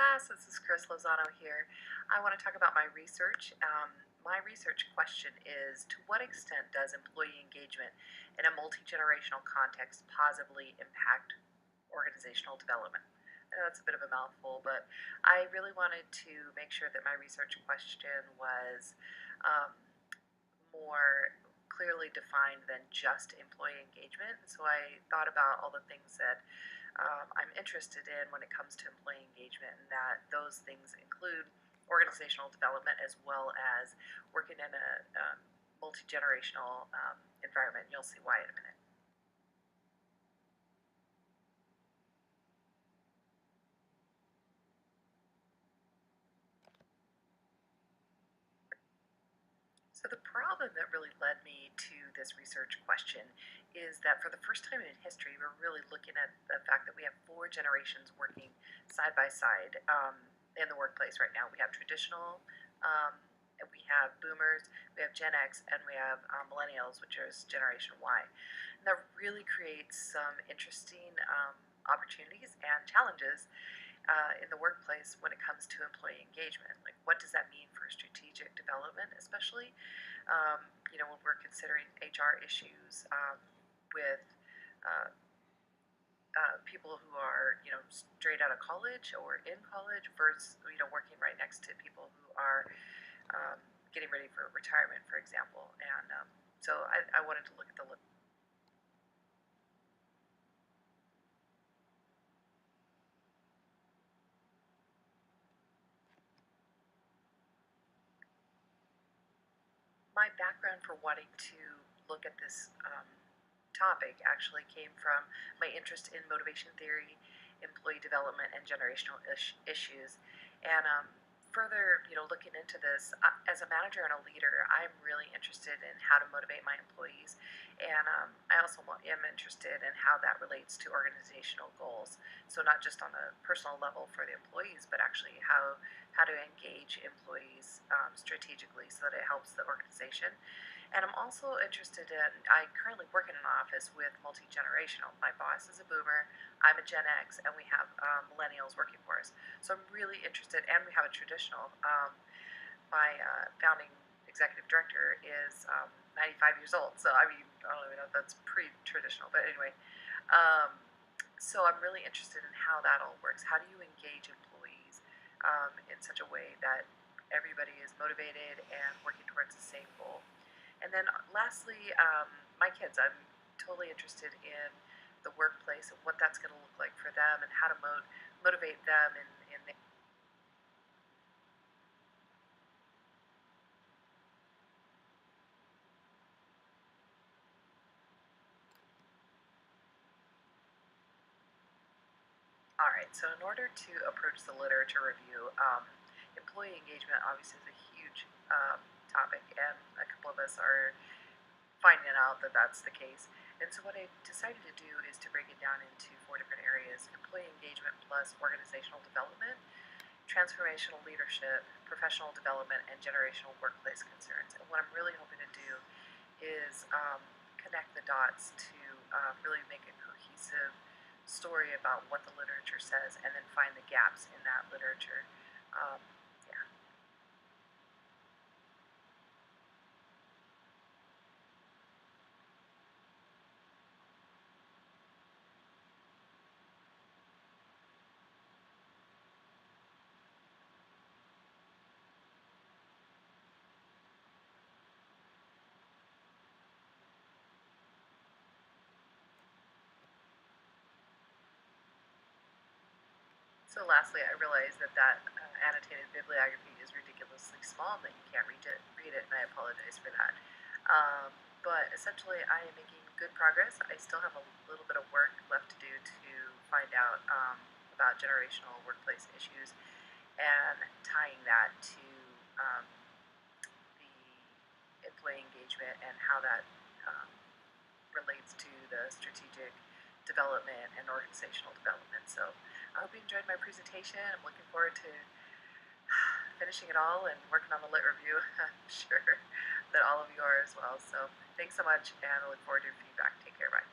class. This is Kris Lozano here. I want to talk about my research. My research question is, to what extent does employee engagement in a multi-generational context positively impact organizational development? I know it's a bit of a mouthful, but I really wanted to make sure that my research question was um, more clearly defined than just employee engagement. So I thought about all the things that I'm interested in when it comes to employee engagement, and that those things include organizational development as well as working in a multi-generational environment. You'll see why in a minute. So the problem that really led me to this research question is that for the first time in history, we're really looking at the fact that we have four generations working side by side in the workplace right now. We have traditional, and we have boomers, we have Gen X, and we have millennials, which is Generation Y. And that really creates some interesting opportunities and challenges in the workplace when it comes to employee engagement. Like, what does that mean for strategic development, especially when we're considering HR issues with uh, people who are straight out of college or in college versus working right next to people who are getting ready for retirement, for example. And so I wanted to look at the my background for wanting to look at this topic actually came from my interest in motivation theory, employee development, and generational issues. And further, looking into this, as a manager and a leader, I'm really interested in how to motivate my employees, and I also am interested in how that relates to organizational goals. So not just on a personal level for the employees, but actually how to engage employees strategically so that it helps the organization. And I'm also interested in, I currently work in an office with multi-generational. My boss is a boomer, I'm a Gen X, and we have millennials working for us. So I'm really interested, and we have a traditional. My founding executive director is 95 years old. So, I mean, I don't even know if that's pre-traditional, but anyway. Um, so I'm really interested in how that all works. How do you engage employees in such a way that everybody is motivated and working towards the same goal? And then lastly, my kids. I'm totally interested in the workplace and what that's going to look like for them and how to motivate them in the All right, so in order to approach the literature review, employee engagement obviously is a huge topic, and a couple of us are finding out that that's the case. And so what I decided to do is to break it down into four different areas: employee engagement plus organizational development, transformational leadership, professional development, and generational workplace concerns. And what I'm really hoping to do is connect the dots to really make a cohesive story about what the literature says, and then find the gaps in that literature. Um, yeah. So lastly, I realized that annotated bibliography is ridiculously small and that you can't read it, and I apologize for that. Um, but essentially, I am making good progress. I still have a little bit of work left to do to find out about generational workplace issues and tying that to um, the employee engagement and how that um, relates to the strategic development and organizational development. So I hope you enjoyed my presentation. I'm looking forward to finishing it all and working on the lit review. I'm sure that all of you are as well. So thanks so much, and I look forward to your feedback. Take care. Bye.